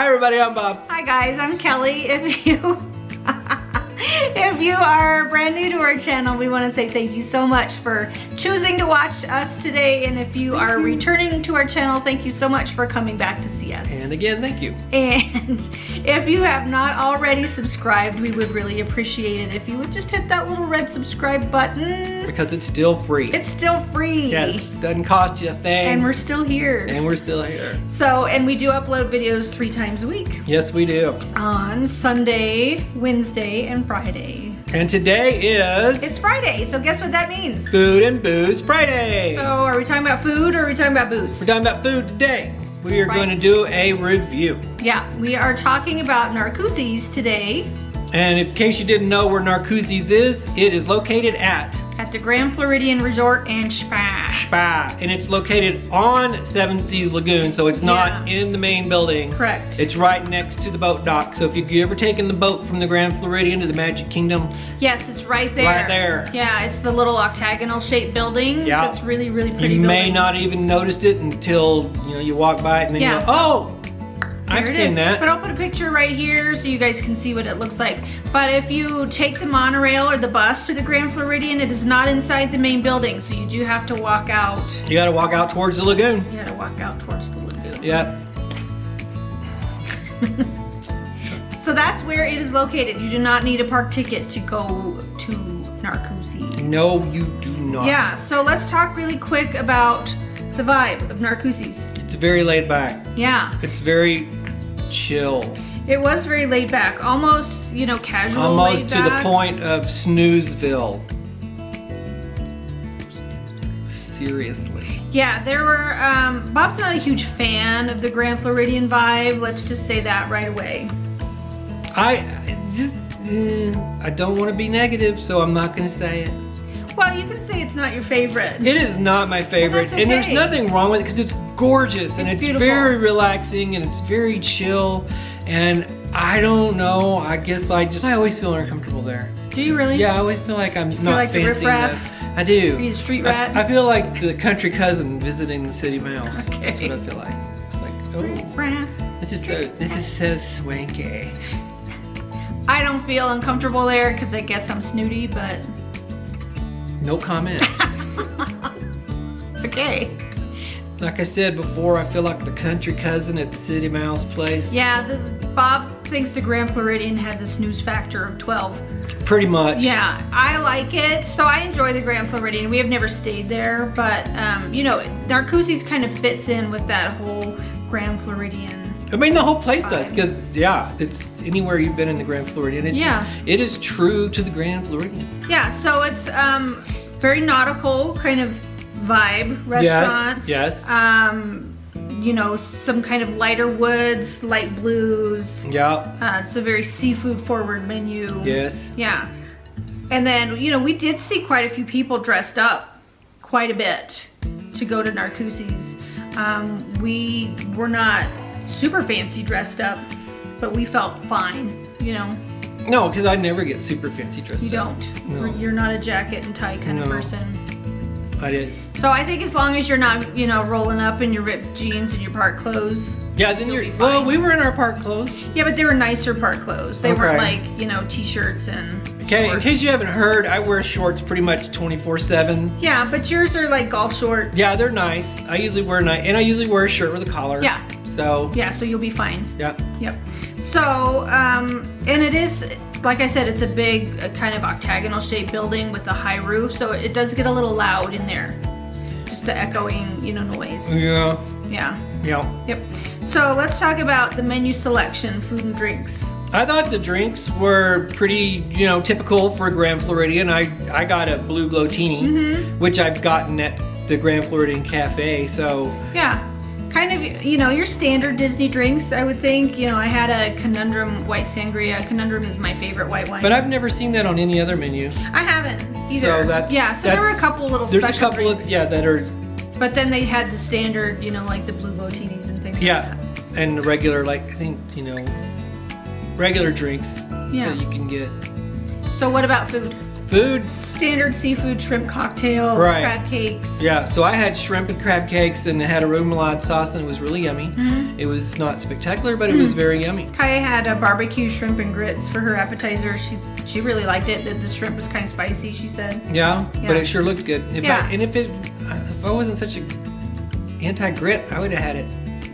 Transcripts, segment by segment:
Hi everybody, I'm Bob. Hi guys, I'm Kelly. If you are brand new to our channel, we want to say thank you so much for choosing to watch us today. And if you are returning to our channel, thank you so much for coming back to see us. And again, thank you. And if you have not already subscribed, we would really appreciate it if you would just hit that little red subscribe button. Because it's still free. It's still free. Yes, doesn't cost you a thing. And we're still here. And we're still here. So, and we do upload videos 3 times a week. Yes, we do. On Sunday, Wednesday, and Friday. And today is... It's Friday, so guess what that means? Food and Booze Friday. So are we talking about food or are we talking about booze? We're talking about food today. We are going to do a review. Yeah, we are talking about Narcoossee's today. And in case you didn't know where Narcoossee's is, it is located at the Grand Floridian Resort and Spa. And it's located on Seven Seas Lagoon, so it's not in the main building. Correct. It's right next to the boat dock. So if you've ever taken the boat from the Grand Floridian to the Magic Kingdom. Yes, it's right there. Right there. Yeah, it's the little octagonal shaped building. Yeah. That's really, really pretty You building. may not even noticed it until you walk by it and then you go, oh! I've seen that. But I'll put a picture right here so you guys can see what it looks like. But if you take the monorail or the bus to the Grand Floridian, it is not inside the main building, so you do have to walk out. You gotta walk out towards the lagoon. You gotta walk out towards the lagoon. Yep. So that's where it is located. You do not need a park ticket to go to Narcoossee. No, you do not. Yeah, so let's talk really quick about the vibe of Narcoossee's. It's very laid back. Yeah. It's very chill. It was very laid back, almost, casual Almost laid to back. the point of Snoozeville. Seriously. Yeah, there were, Bob's not a huge fan of the Grand Floridian vibe. Let's just say that right away. I don't want to be negative, so I'm not going to say it. Well, you can say it's not your favorite. It is not my favorite, okay. and there's nothing wrong with it because it's gorgeous and it's beautiful. very relaxing and it's very chill. And I don't know, I guess I always feel uncomfortable there. Do you really? Yeah, I always feel like I'm not like the fancy riffraff? enough. I do. Are you the street rat? I feel like the country cousin visiting the city mouse. Okay. That's what I feel like. It's like, oh, this is so swanky. I don't feel uncomfortable there because I guess I'm snooty, but... No comment. Okay. Like I said before, I feel like the country cousin at the City Mouse place. Yeah, Bob thinks the Grand Floridian has a snooze factor of 12. Pretty much. Yeah, I like it. So I enjoy the Grand Floridian. We have never stayed there, but Narcoossee's kind of fits in with that whole Grand Floridian. I mean, the whole place does, because it's anywhere you've been in the Grand Floridian. It is true to the Grand Floridian. Yeah, so it's very nautical kind of vibe restaurant. Yes. Some kind of lighter woods, light blues. Yeah. It's a very seafood forward menu. Yes. Yeah. And then, we did see quite a few people dressed up quite a bit to go to Narcoossee's. We were not super fancy dressed up, but we felt fine, No, because I never get super fancy dressed up. You don't. No. You're not a jacket and tie kind of person. I did. So I think as long as you're not, rolling up in your ripped jeans and your park clothes. Yeah, then well, we were in our park clothes. Yeah, but they were nicer park clothes. They weren't like, t-shirts and Okay, shorts. in case you haven't heard, I wear shorts pretty much 24/7. Yeah, but yours are like golf shorts. Yeah, they're nice. I usually wear a shirt with a collar. Yeah. So. Yeah, so you'll be fine. Yeah. Yep. So, and it is, like I said, it's a big kind of octagonal shaped building with a high roof, so it does get a little loud in there. Just the echoing, noise. Yeah. Yeah. Yeah. Yep. So let's talk about the menu selection, food and drinks. I thought the drinks were pretty, typical for a Grand Floridian. I got a blue glowtini, which I've gotten at the Grand Floridian Cafe, so. Yeah. Kind of, your standard Disney drinks, I would think. I had a Conundrum white sangria. Conundrum is my favorite white wine. But I've never seen that on any other menu. I haven't either. So so there were a couple little special There's a couple drinks. that are. But then they had the standard, like the blue glotinis and things like that. And the regular, I think, regular drinks that you can get. So what about food? Food. Standard seafood shrimp cocktail, Right. crab cakes. Yeah, so I had shrimp and crab cakes and it had a remoulade sauce and it was really yummy. It was not spectacular, but it was very yummy. Kaya had a barbecue shrimp and grits for her appetizer. She really liked it. The shrimp was kind of spicy, she said. Yeah, Yeah. but it sure looked good. If Yeah. if I wasn't such a anti-grit, I would have had it.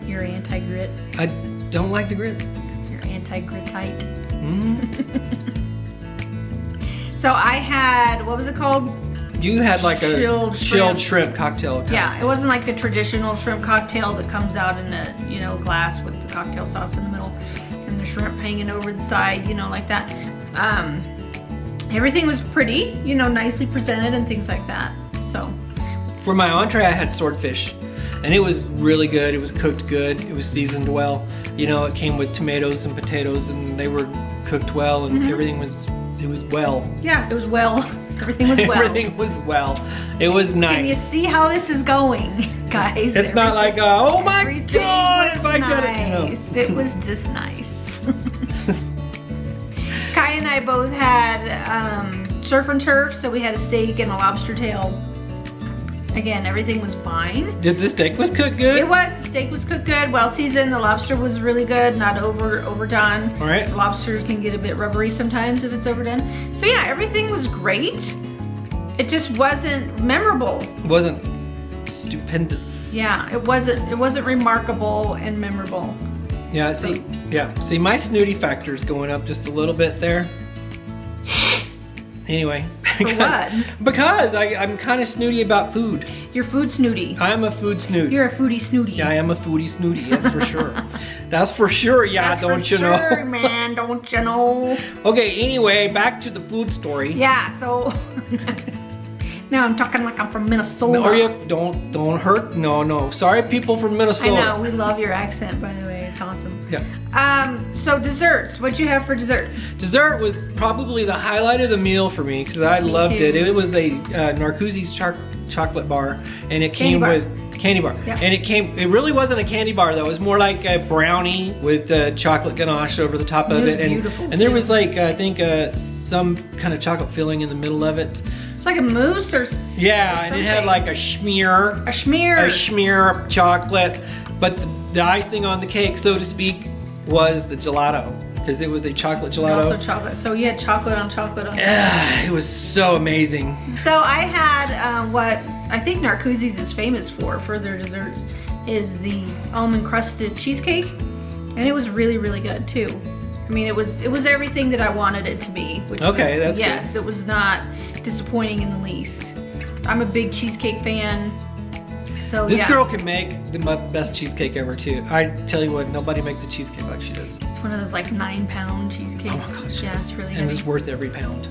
You're anti-grit. I don't like the grits. You're anti-gritite. Mm. So I had, what was it called? You had like a Chilled shrimp cocktail. Yeah, it wasn't like the traditional shrimp cocktail that comes out in a, glass with the cocktail sauce in the middle and the shrimp hanging over the side, like that. Everything was pretty, nicely presented and things like that. So For my entree, I had swordfish, and it was really good. It was cooked good. It was seasoned well. It came with tomatoes and potatoes, and they were cooked well, and everything was. It was well. yeah, it was well. Everything was well. Everything was well. It was nice. Can you see how this is guys? It's not like, oh my everything God, was if I could nice. It was just nice. Kai and I both had surf and turf, so we had a steak and a lobster tail. Again, everything was fine. Did the steak was cooked good? It was. The steak was cooked good, well seasoned. The lobster was really good, not overdone. All right. The lobster can get a bit rubbery sometimes if it's overdone. So yeah, everything was great. It just wasn't memorable. It wasn't stupendous. Yeah, it wasn't remarkable and memorable. Yeah, see, my snooty factor is going up just a little bit there. Anyway. For what? Because I'm kind of snooty about food. You're food snooty. I'm a food snoot. You're a foodie snooty. Yeah, I am a foodie snooty, that's for sure. That's for sure, yeah, That's don't for you know? sure, man, don't you know? Okay, anyway, back to the food story. Yeah, so now I'm talking like I'm from Minnesota. Or you don't hurt. No. Sorry, people from Minnesota. I know, we love your accent, by the way. It's awesome. Yeah. So desserts. What'd you have for dessert? Dessert was probably the highlight of the meal for me because I loved too. it. It was a Narcoossee's chocolate bar, and it came with candy bar. Yeah. And it really wasn't a candy bar though. It was more like a brownie with chocolate ganache over the top of It it. was beautiful, and there too. was like I think some kind of chocolate filling in the middle of it. It's like a mousse or Yeah, and it had something. like a schmear. A schmear. A schmear of chocolate, but the icing on the cake, so to speak, was the gelato because it was a chocolate gelato. Also chocolate. So you had chocolate on chocolate on. It was so amazing. So I had what I think Narcoossee's is famous for their desserts is the almond crusted cheesecake, and it was really, really good too. I mean, it was everything that I wanted it to be. Which Okay, was, that's yes, good. it was not disappointing in the least. I'm a big cheesecake fan. So This yeah. girl can make the best cheesecake ever too. I tell you what, nobody makes a cheesecake like she does. It's one of those like 9-pound cheesecakes. Oh my gosh. Yeah, it's really And heavy. it's worth every pound.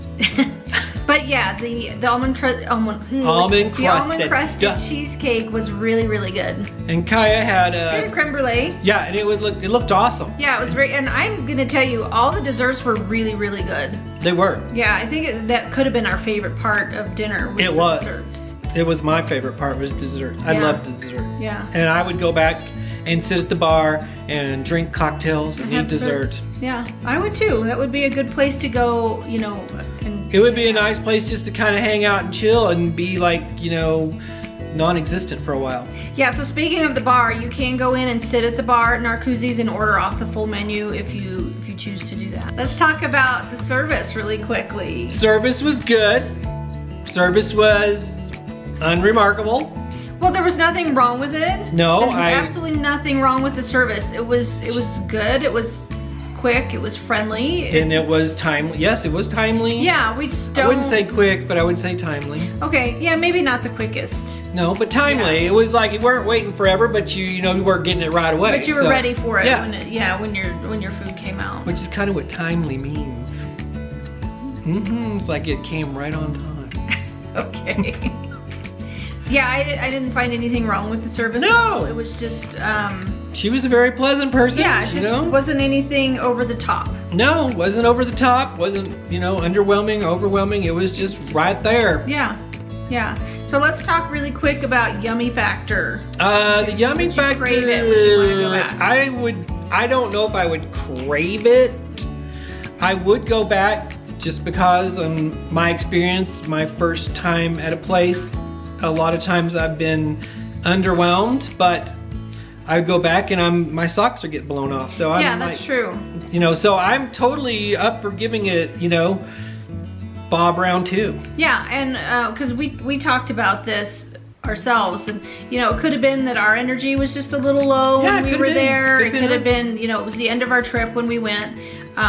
But yeah, the almond crusted cheesecake was really, really good. And Kaya had She had creme brulee. yeah, and it looked awesome. Yeah, it was very, and I'm gonna tell you, all the desserts were really, really good. They were. Yeah, I think that could have been our favorite part of dinner. Was It the was. desserts. It was my favorite part was desserts. I Yeah. loved the dessert. Yeah. And I would go back and sit at the bar and drink cocktails and have eat dessert. Yeah, I would too. That would be a good place to go, and It would be a nice place just to kind of hang out and chill and be like, non-existent for a while. Yeah, so speaking of the bar, you can go in and sit at the bar at Narcoossee's and order off the full menu if you choose to do that. Let's talk about the service really quickly. Service was good. Service was unremarkable. Well, there was nothing wrong with it. No, There's absolutely nothing wrong with the service. It was good. It was quick. It was friendly. And it was timely. Yes, it was timely. Yeah, we just don't. I wouldn't say quick, but I would say timely. Okay, yeah, maybe not the quickest. No, but timely. Yeah. It was like you weren't waiting forever, but you weren't getting it right away. But you were so, ready for it yeah. when your food came out. Which is kind of what timely means. It's like it came right on time. Okay. Yeah, I didn't find anything wrong with the service. No! It was just She was a very pleasant person. yeah, it just wasn't anything over the top. No, wasn't over the top, wasn't, underwhelming, overwhelming. It was just right there. Yeah. Yeah. So let's talk really quick about yummy factor. The yummy Would you factor, crave it? Would you wanna go back? I don't know if I would crave it. I would go back just because in my experience, my first time at a place, a lot of times I've been underwhelmed, but I go back and my socks are getting blown off. So yeah, that's true. You know, so I'm totally up for giving it, you know, Bob round 2. Yeah, and because we talked about this ourselves, and you know, it could have been that our energy was just a little low when we were there. It could have been, you know, it was the end of our trip when we went.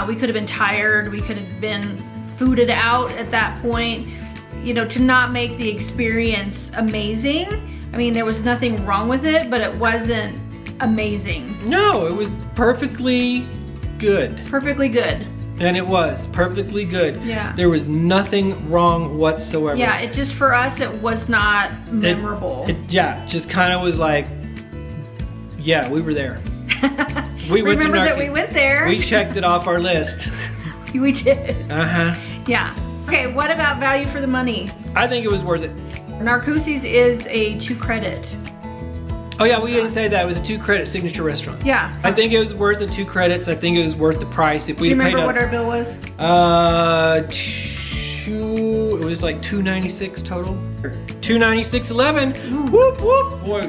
We could have been tired. We could have been fooded out at that point. You know, to not make the experience amazing. I mean, there was nothing wrong with it, but it wasn't amazing. No, it was perfectly good. Perfectly good. And it was perfectly good. Yeah. There was nothing wrong whatsoever. Yeah, it just, for us, it was not memorable. Yeah, just kind of was like, yeah, we were there. We remember that we went there. We checked it off our list. We did. Uh-huh. Yeah. Okay, what about value for the money? I think it was worth it. Narcoossee's is a 2 credit. Oh yeah, we didn't say that. It was a 2 credit signature restaurant. Yeah. I think it was worth the 2 credits. I think it was worth the price. If we Do you remember what our bill was? It was like $296 total. $296.11. Whoop whoop. Boy,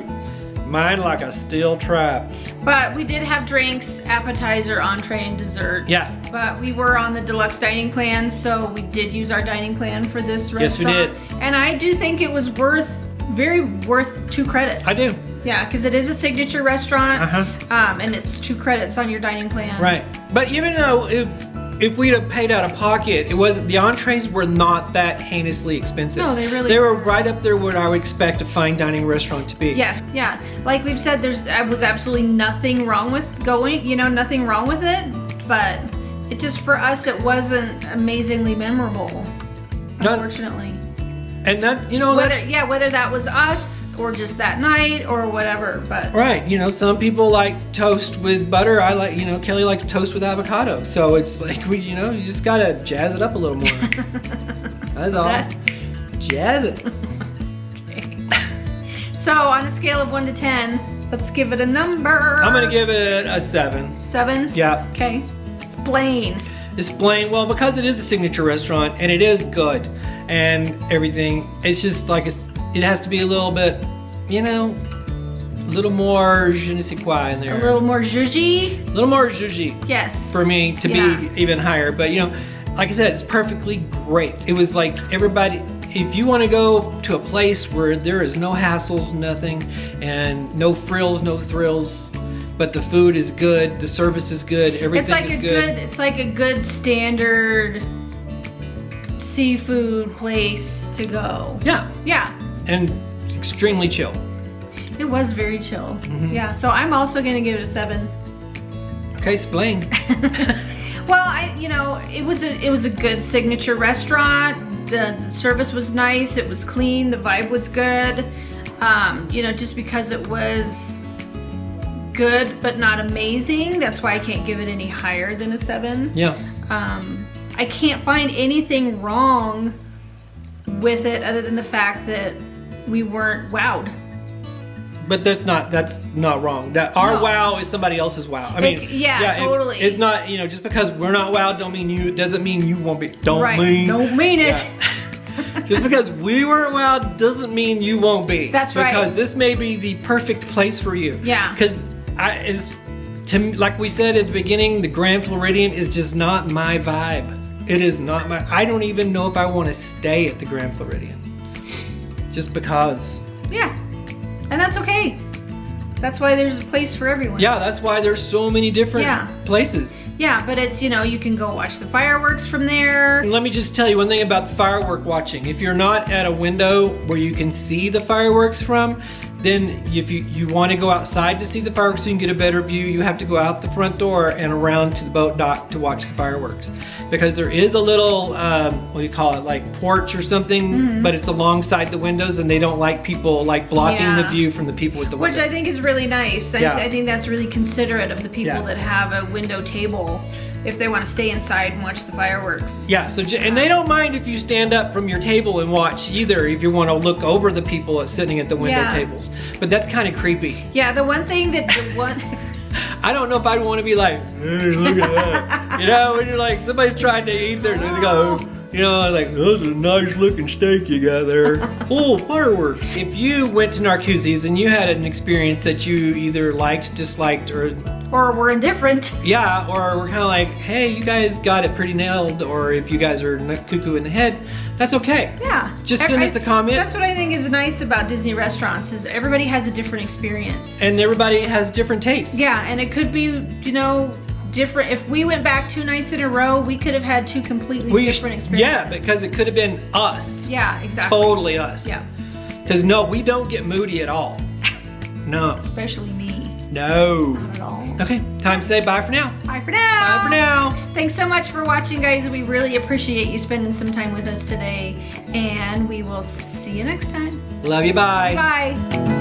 mine like a steel trap. But we did have drinks, appetizer, entree, and dessert. Yeah. But we were on the deluxe dining plan, so we did use our dining plan for this restaurant. Yes, we did. And I do think it was very worth 2 credits. I do. Yeah, because it is a signature restaurant, and it's 2 credits on your dining plan. Right. But even though if we'd have paid out of pocket, it wasn't, the entrees were not that heinously expensive. No, they really They were weren't. right up there what I would expect a fine dining restaurant to be. Yes, yeah. Like we've said, there was absolutely nothing wrong with going, you know, nothing wrong with it, but it just, for us, it wasn't amazingly memorable, unfortunately. And that, you know, whether that was us or just that night or whatever, but. Right, you know, some people like toast with butter. I like, you know, Kelly likes toast with avocado. So it's like, you know, you just gotta jazz it up a little more. That's all. Jazz it. Okay. So on a scale of 1 to 10, let's give it a number. I'm gonna give it a 7. 7? Yeah. Okay. Explain. Explain, well, because it is a signature restaurant and it is good and everything, it's just like, it has to be a little bit, you know, a little more je ne sais quoi in there. A little more zhuzhy? A little more zhuzhy. Yes. For me to be even higher. But, you know, like I said, it's perfectly great. It was like everybody, if you want to go to a place where there is no hassles, nothing, and no frills, no thrills, but the food is good, the service is good, everything is good. It's like a good standard seafood place to go. Yeah. Yeah. And extremely chill. It was very chill. Yeah, so I'm also gonna give it a 7. Okay, explain. Well, you know, it was a good signature restaurant. The service was nice. It was clean. The vibe was good. You know, just because it was good but not amazing, that's why I can't give it any higher than a 7. Yeah. I can't find anything wrong with it other than the fact that we weren't wowed. But that's not wrong. That our wow is somebody else's wow. I mean, totally. It's not, you know, just because we're not wowed doesn't mean you won't be. Don't mean it. Yeah. Just because we weren't wowed doesn't mean you won't be. That's right. Because this may be the perfect place for you. Yeah. Because like we said at the beginning, the Grand Floridian is just not my vibe. It is not I don't even know if I want to stay at the Grand Floridian. Just because. Yeah. And that's okay. That's why there's a place for everyone. Yeah, that's why there's so many different places. Yeah, but it's, you know, you can go watch the fireworks from there. And let me just tell you one thing about firework watching. If you're not at a window where you can see the fireworks from, then if you want to go outside to see the fireworks so you can get a better view, you have to go out the front door and around to the boat dock to watch the fireworks. Because there is a little, what do you call it, like porch or something, but it's alongside the windows and they don't like people like blocking the view from the people with the windows. Which I think is really nice. I think that's really considerate of the people that have a window table if they want to stay inside and watch the fireworks. Yeah, so and they don't mind if you stand up from your table and watch either, if you want to look over the people sitting at the window tables. But that's kind of creepy. Yeah, the one thing that I don't know if I'd want to be like, hey, look at that. You know, when you're like, somebody's trying to eat their, they go, you know, like, that's a nice looking steak you got there. Oh, fireworks. If you went to Narcoossee's and you had an experience that you either liked, disliked, or were indifferent. Yeah, or we're kind of like, hey, you guys got it pretty nailed, or if you guys are cuckoo in the head, that's okay. Yeah. Just send us a comment. That's what I think is nice about Disney restaurants is everybody has a different experience. And everybody has different tastes. Yeah, and it could be, you know, different. If we went back 2 nights in a row, we could have had 2 completely different experiences. Yeah, because it could have been us. Yeah, exactly. Totally us. Yeah. Because no, we don't get moody at all. No. Especially me. No. Not at all. Okay, time to say bye for now. Bye for now. Bye for now. Thanks so much for watching, guys. We really appreciate you spending some time with us today. And we will see you next time. Love you, bye. Bye.